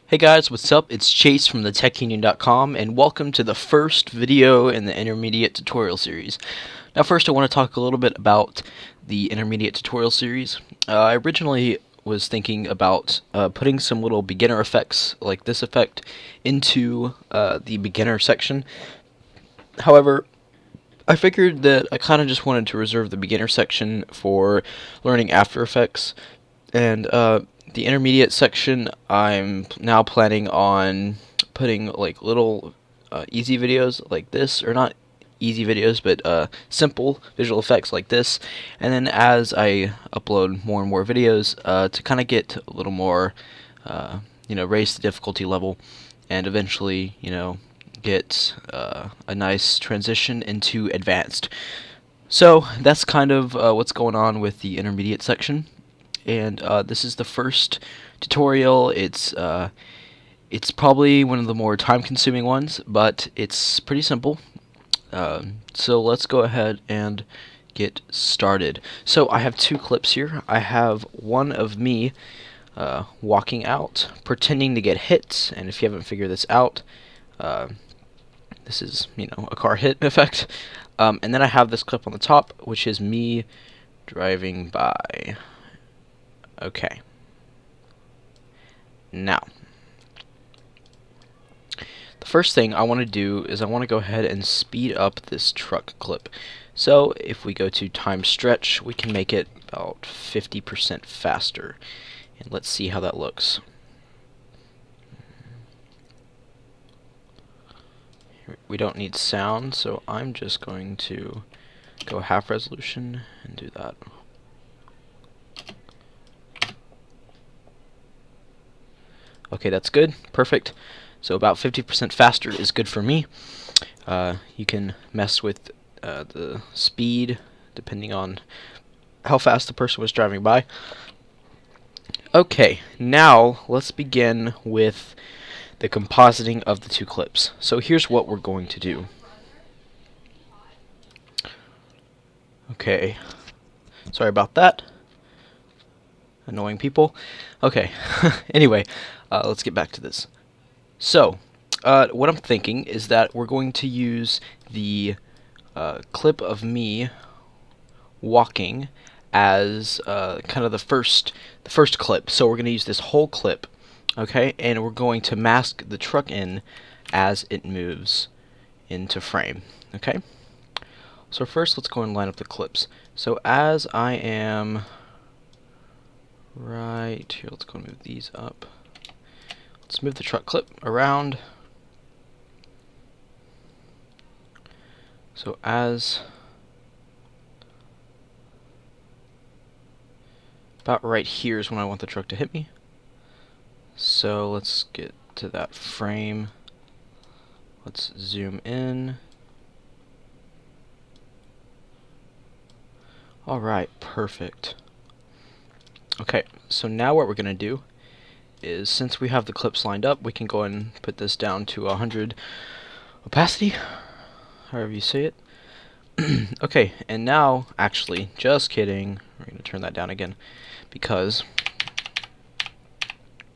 Hey guys, what's up? It's Chase from thetechunion.com and welcome to the first video in the intermediate tutorial series. Now first I want to talk a little bit about the intermediate tutorial series. I originally was thinking about putting some little beginner effects like this effect into the beginner section. However, I figured that I kind of just wanted to reserve the beginner section for learning After Effects, and the intermediate section I'm now planning on putting like little easy videos like this, or not easy videos, but simple visual effects like this, and then as I upload more and more videos to kind of get a little more, raise the difficulty level, and eventually, get a nice transition into advanced. So that's kind of what's going on with the intermediate section, and this is the first tutorial. It's probably one of the more time-consuming ones, but it's pretty simple. So let's go ahead and get started. So I have two clips here. I have one of me walking out, pretending to get hit, and if you haven't figured this out, this is, a car hit effect. And then I have this clip on the top, which is me driving by. Okay. Now, the first thing I want to do is I want to go ahead and speed up this truck clip. So if we go to time stretch, we can make it about 50% faster. And let's see how that looks. We don't need sound, so I'm just going to go half resolution and do that. Okay, that's good. Perfect. So about 50% faster is good for me. You can mess with the speed depending on how fast the person was driving by. Okay, now let's begin with the compositing of the two clips. So here's what we're going to do. Okay, sorry about that. Annoying people. Okay, anyway, let's get back to this. So, what I'm thinking is that we're going to use the clip of me walking as kind of the first clip. So we're going to use this whole clip, okay, and we're going to mask the truck in as it moves into frame, okay. So first, let's go and line up the clips. So as I am right here, let's go and move these up. Let's move the truck clip around. So as about right here is when I want the truck to hit me. So let's get to that frame. Let's zoom in. Alright, perfect. Okay, so now what we're going to do is, since we have the clips lined up, we can go and put this down to 100 opacity, however you say it. Okay, and now, actually, just kidding, we're going to turn that down again, because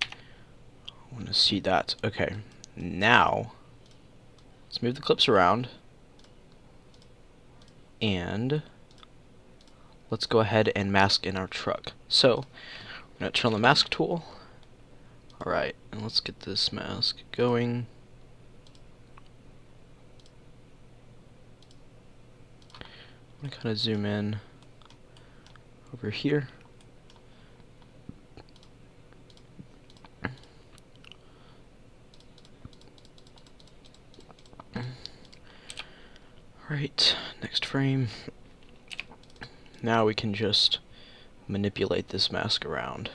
I want to see that. Okay, now, let's move the clips around, and let's go ahead and mask in our truck. So, I'm going to turn on the mask tool. Alright, and let's get this mask going. I'm going to kind of zoom in over here. Alright, next frame. Now we can just manipulate this mask around.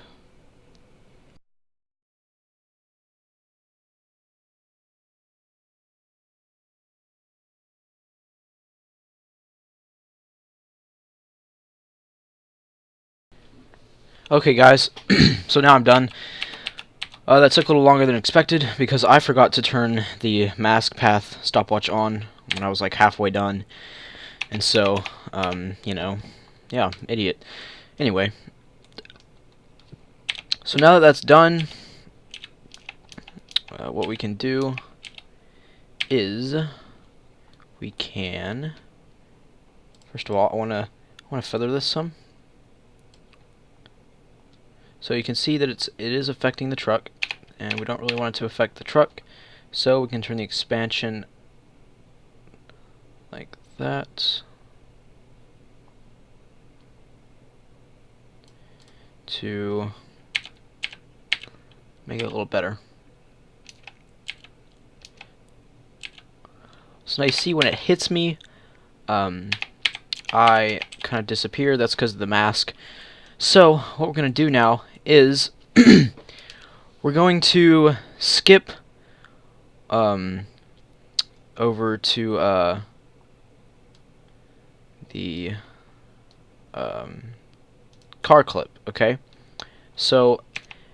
Okay guys, so now I'm done. That took a little longer than expected because I forgot to turn the mask path stopwatch on when I was like halfway done. And so, yeah, idiot. Anyway, so now that that's done, what we can do is we can, first of all, I want to feather this some. So you can see that it is affecting the truck, and we don't really want it to affect the truck, so we can turn the expansion like that to make it a little better. So now you see when it hits me, I kind of disappear. That's because of the mask. So what we're going to do now is we're going to skip over to the car clip, okay? So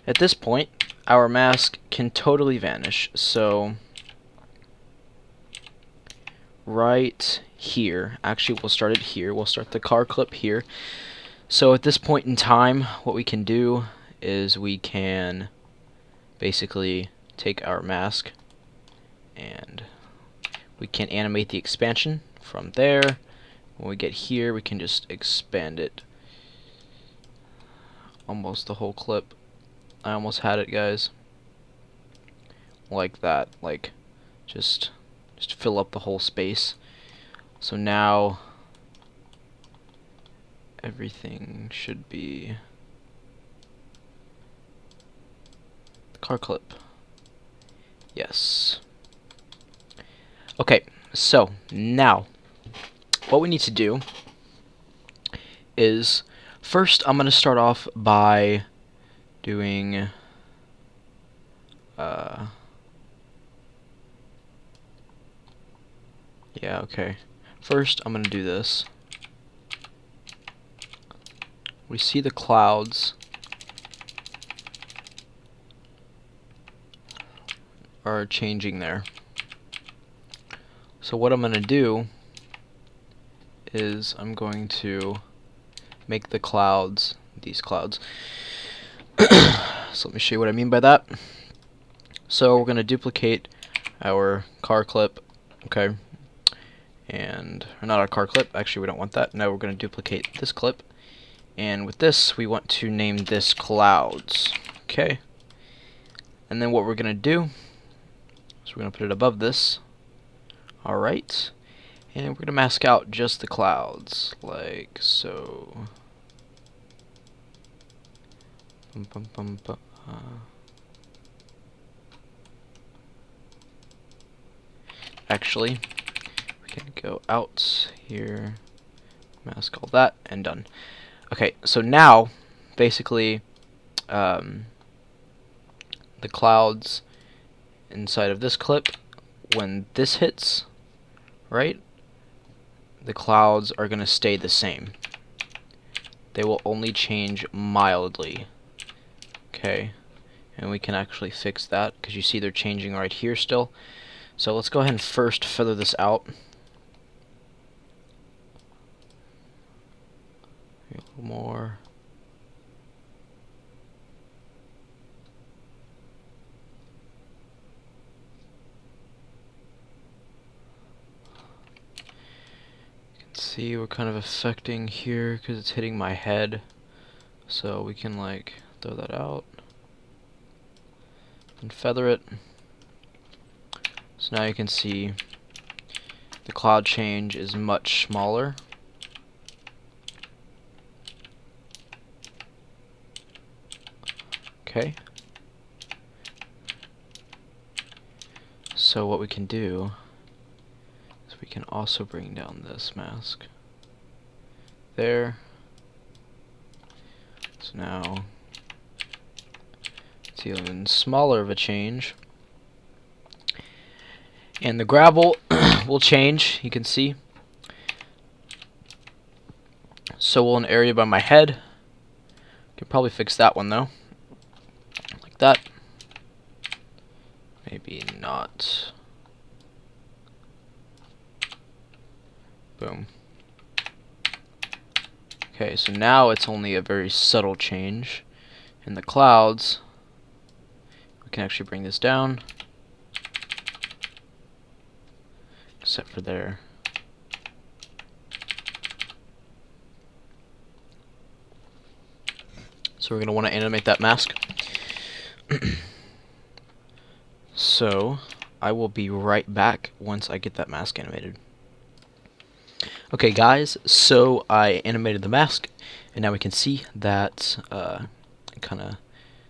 at this point, our mask can totally vanish. So right here, actually we'll start it here. We'll start the car clip here. So at this point in time, what we can do is we can basically take our mask and we can animate the expansion from there. When we get here, we can just expand it almost the whole clip. I almost had it, guys. Like that, like just fill up the whole space. So now everything should be the car clip. Yes. Okay, so now what we need to do is first I'm going to start off by doing yeah, okay. First I'm going to do this. We see the clouds are changing there. So what I'm going to do is I'm going to make the clouds, these clouds. So let me show you what I mean by that. So we're going to duplicate our car clip, okay, and or not our car clip, actually we don't want that. Now we're going to duplicate this clip, and with this we want to name this clouds, okay. And then what we're going to do is we're going to put it above this, alright, and we're going to mask out just the clouds, like so. Actually, we can go out here, mask all that, and done. Okay, so now, basically, the clouds inside of this clip, when this hits, right, the clouds are going to stay the same. They will only change mildly. Okay, and we can actually fix that, because you see they're changing right here still. So let's go ahead and first feather this out. A little more. You can see we're kind of affecting here because it's hitting my head. So we can like throw that out and feather it. So now you can see the cloud change is much smaller. Okay. So what we can do is we can also bring down this mask. There. So now it's even smaller of a change. And the gravel will change, you can see. So will an area by my head. Can probably fix that one though. Like that. Maybe not. Boom. Okay, so now it's only a very subtle change. In the clouds, we can actually bring this down. except for there. So we're going to want to animate that mask. So I will be right back once I get that mask animated. Okay guys, so I animated the mask, and now we can see that it kind of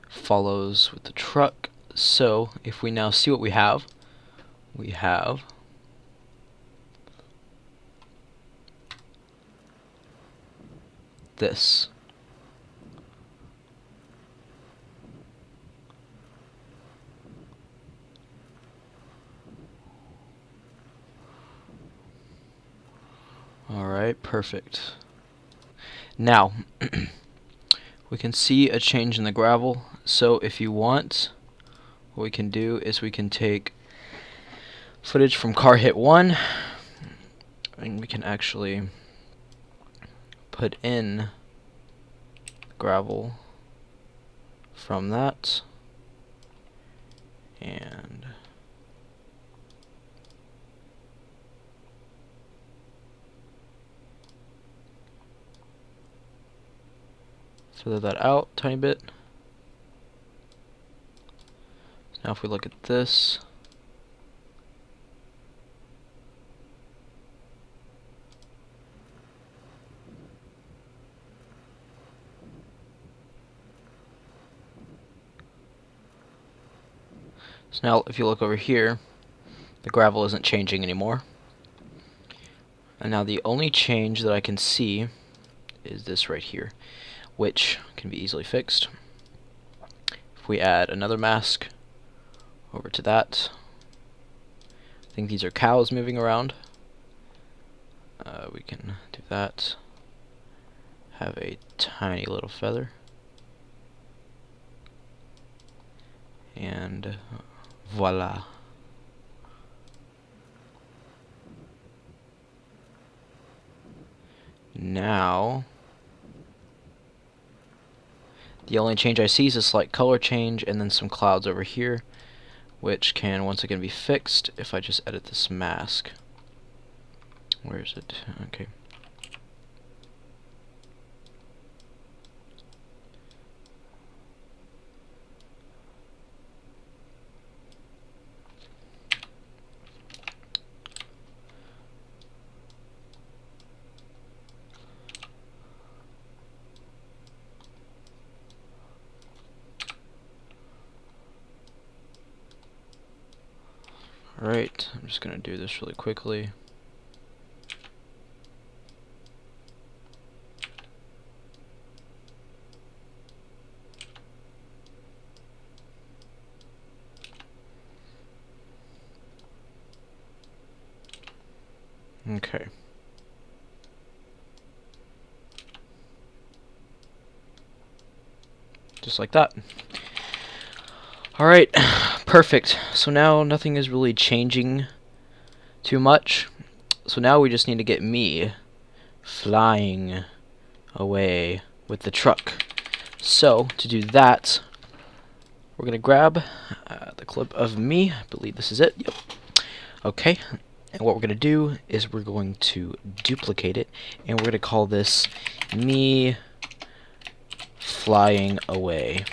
follows with the truck. So if we now see what we have this. Alright, perfect. Now, we can see a change in the gravel, so if you want, what we can do is we can take footage from car hit 1, and we can actually put in gravel from that, and feather that out a tiny bit. Now if we look at this, so now if you look over here, the gravel isn't changing anymore. And now the only change that I can see is this right here, which can be easily fixed. If we add another mask over to that, I think these are cows moving around. We can do that. Have a tiny little feather. And voila. Now, the only change I see is a slight color change and then some clouds over here, which can once again be fixed if I just edit this mask. Where is it? Okay. Alright, I'm just going to do this really quickly. Okay. Just like that. Alright, perfect. So now nothing is really changing too much. So now we just need to get me flying away with the truck. So to do that, we're going to grab the clip of me. I believe this is it. Yep. Okay. And what we're going to do is we're going to duplicate it, and we're going to call this me flying away.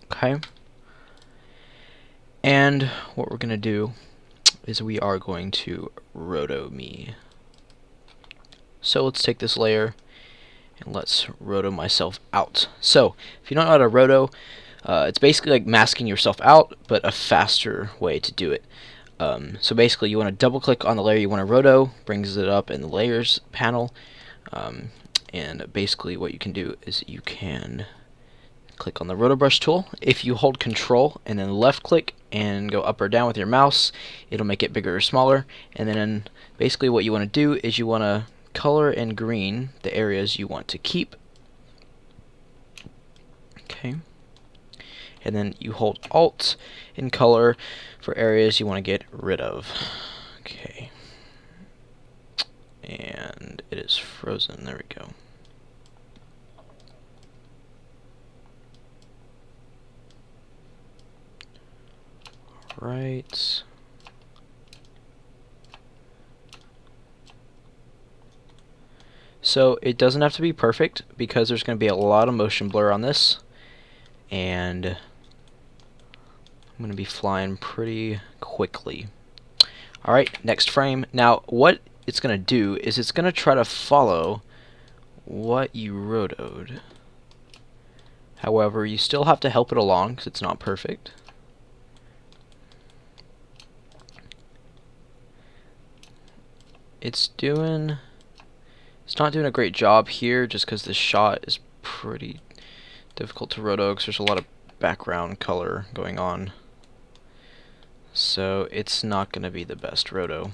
Okay. And what we're going to do is we are going to roto me. So let's take this layer and let's roto myself out. So if you don't know how to roto, it's basically like masking yourself out, but a faster way to do it. So basically you want to double click on the layer you want to roto, brings it up in the layers panel, and basically what you can do is you can click on the roto brush tool. If you hold control and then left click and go up or down with your mouse, it'll make it bigger or smaller. And then basically what you want to do is you want to color in green the areas you want to keep. Okay. And then you hold Alt in color for areas you want to get rid of. Okay. And it is frozen. There we go. Right. So it doesn't have to be perfect because there's going to be a lot of motion blur on this, and I'm going to be flying pretty quickly. Alright, next frame. Now what it's going to do is it's going to try to follow what you rotoed. However, you still have to help it along because it's not perfect. It's not doing a great job here just because this shot is pretty difficult to roto because there's a lot of background color going on. So it's not going to be the best roto,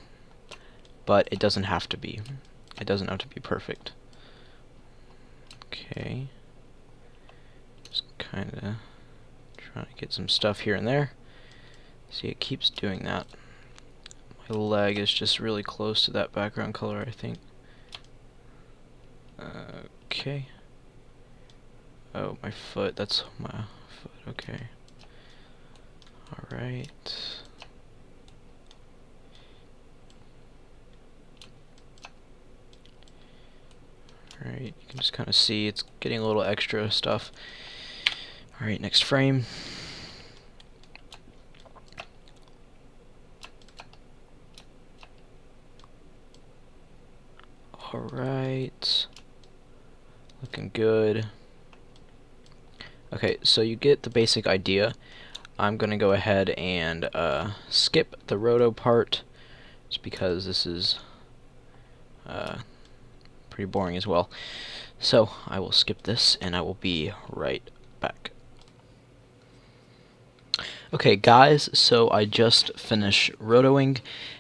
but it doesn't have to be. It doesn't have to be perfect. Okay. Just kind of trying to get some stuff here and there. See, it keeps doing that. My leg is just really close to that background color, I think. Okay. Oh, my foot. That's my foot. Okay. Alright. Alright, you can just kind of see it's getting a little extra stuff. Alright, next frame. Alright. Looking good. Okay, so you get the basic idea. I'm going to go ahead and skip the roto part just because this is pretty boring as well. So I will skip this and I will be right back. Okay guys, so I just finished rotoing,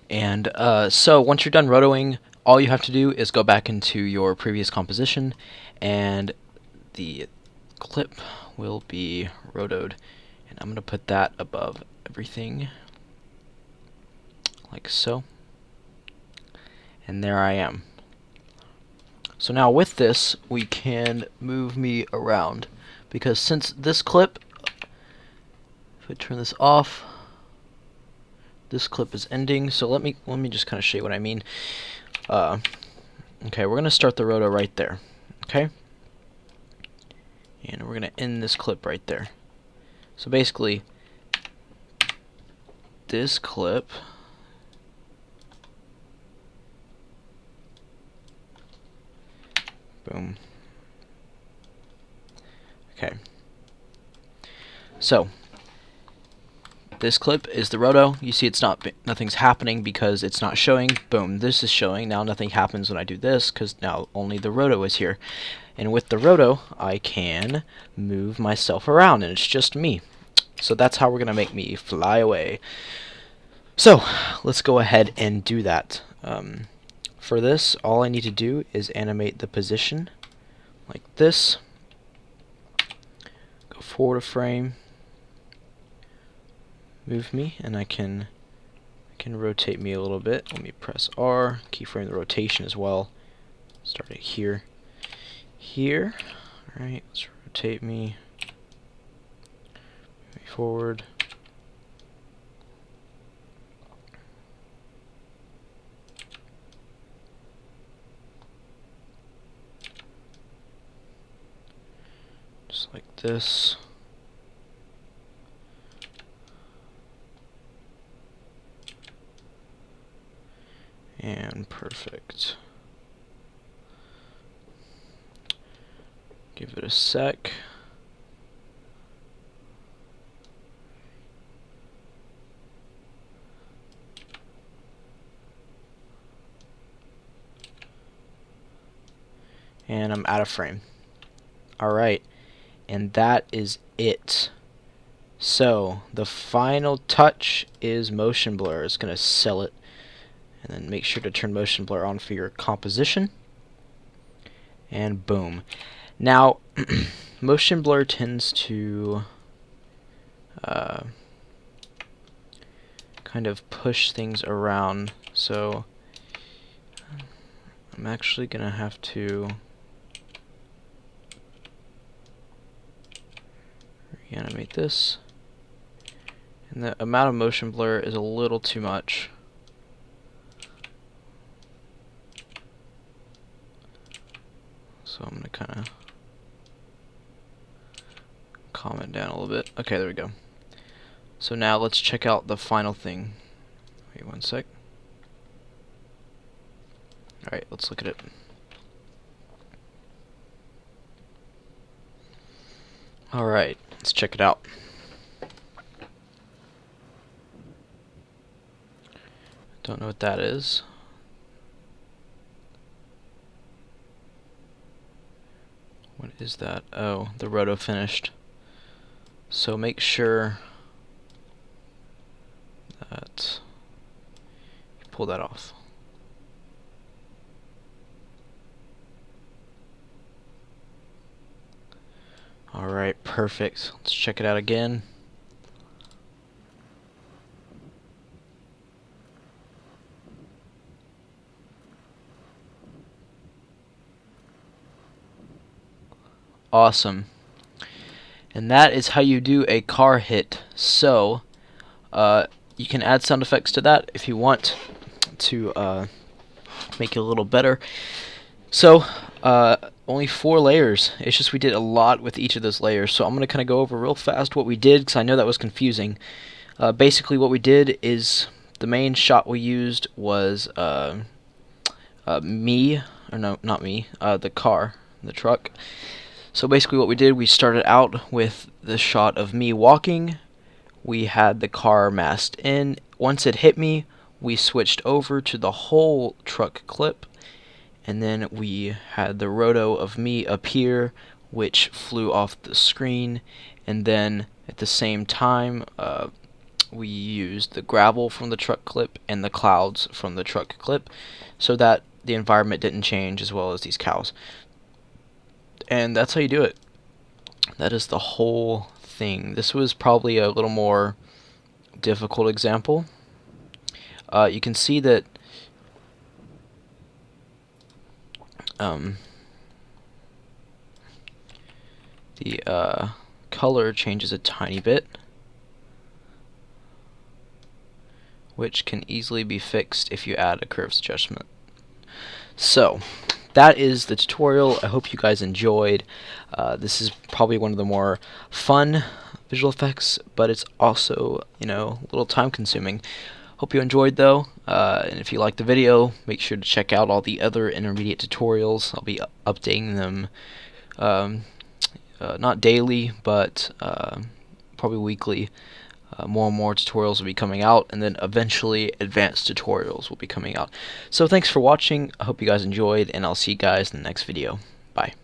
and so once you're done rotoing, all you have to do is go back into your previous composition and the clip will be rotoed, and I'm going to put that above everything like so, and there I am. So now with this we can move me around, because since this clip, if I turn this off, this clip is ending. So let me just kind of show you what I mean. Okay, we're gonna start the roto right there. Okay, and we're gonna end this clip right there. So basically, this clip boom. Okay. So this clip is the roto. You see nothing's happening because it's not showing. Boom, this is showing. Now nothing happens when I do this because now only the roto is here. And with the roto, I can move myself around and it's just me. So that's how we're going to make me fly away. So let's go ahead and do that. For this, all I need to do is animate the position like this. Go forward a frame. Move me, and I can rotate me a little bit. Let me press R, keyframe the rotation as well. Start it here. Here. Alright, let's rotate me. Move me forward. Just like this. And perfect. Give it a sec. And I'm out of frame. Alright, and that is it. So the final touch is motion blur. It's going to sell it. And then make sure to turn motion blur on for your composition. And boom. Now, motion blur tends to kind of push things around. So I'm actually going to have to reanimate this. And the amount of motion blur is a little too much. calm it down a little bit. Okay, there we go. So now let's check out the final thing. Wait one sec. Alright, let's look at it. Alright, let's check it out. Don't know what that is. What is that? Oh, the roto finished. So make sure that you pull that off. Alright, perfect. Let's check it out again. Awesome. And that is how you do a car hit. So, you can add sound effects to that if you want to make it a little better. So, only 4 layers. It's just we did a lot with each of those layers. So I'm going to kind of go over real fast what we did, because I know that was confusing. Basically what we did is the main shot we used was the car, the truck. So basically what we did, we started out with the shot of me walking. We had the car masked in. Once it hit me, we switched over to the whole truck clip. And then we had the roto of me appear, which flew off the screen. And then at the same time, we used the gravel from the truck clip and the clouds from the truck clip, so that the environment didn't change, as well as these cows. And that's how you do it. That is the whole thing. This was probably a little more difficult example. You can see that the color changes a tiny bit, which can easily be fixed if you add a curves adjustment. So that is the tutorial. I hope you guys enjoyed. This is probably one of the more fun visual effects, but it's also, you know, a little time consuming. Hope you enjoyed though, and if you liked the video, make sure to check out all the other intermediate tutorials. I'll be updating them not daily, but probably weekly. More and more tutorials will be coming out, and then eventually advanced tutorials will be coming out. So thanks for watching. I hope you guys enjoyed, and I'll see you guys in the next video. Bye.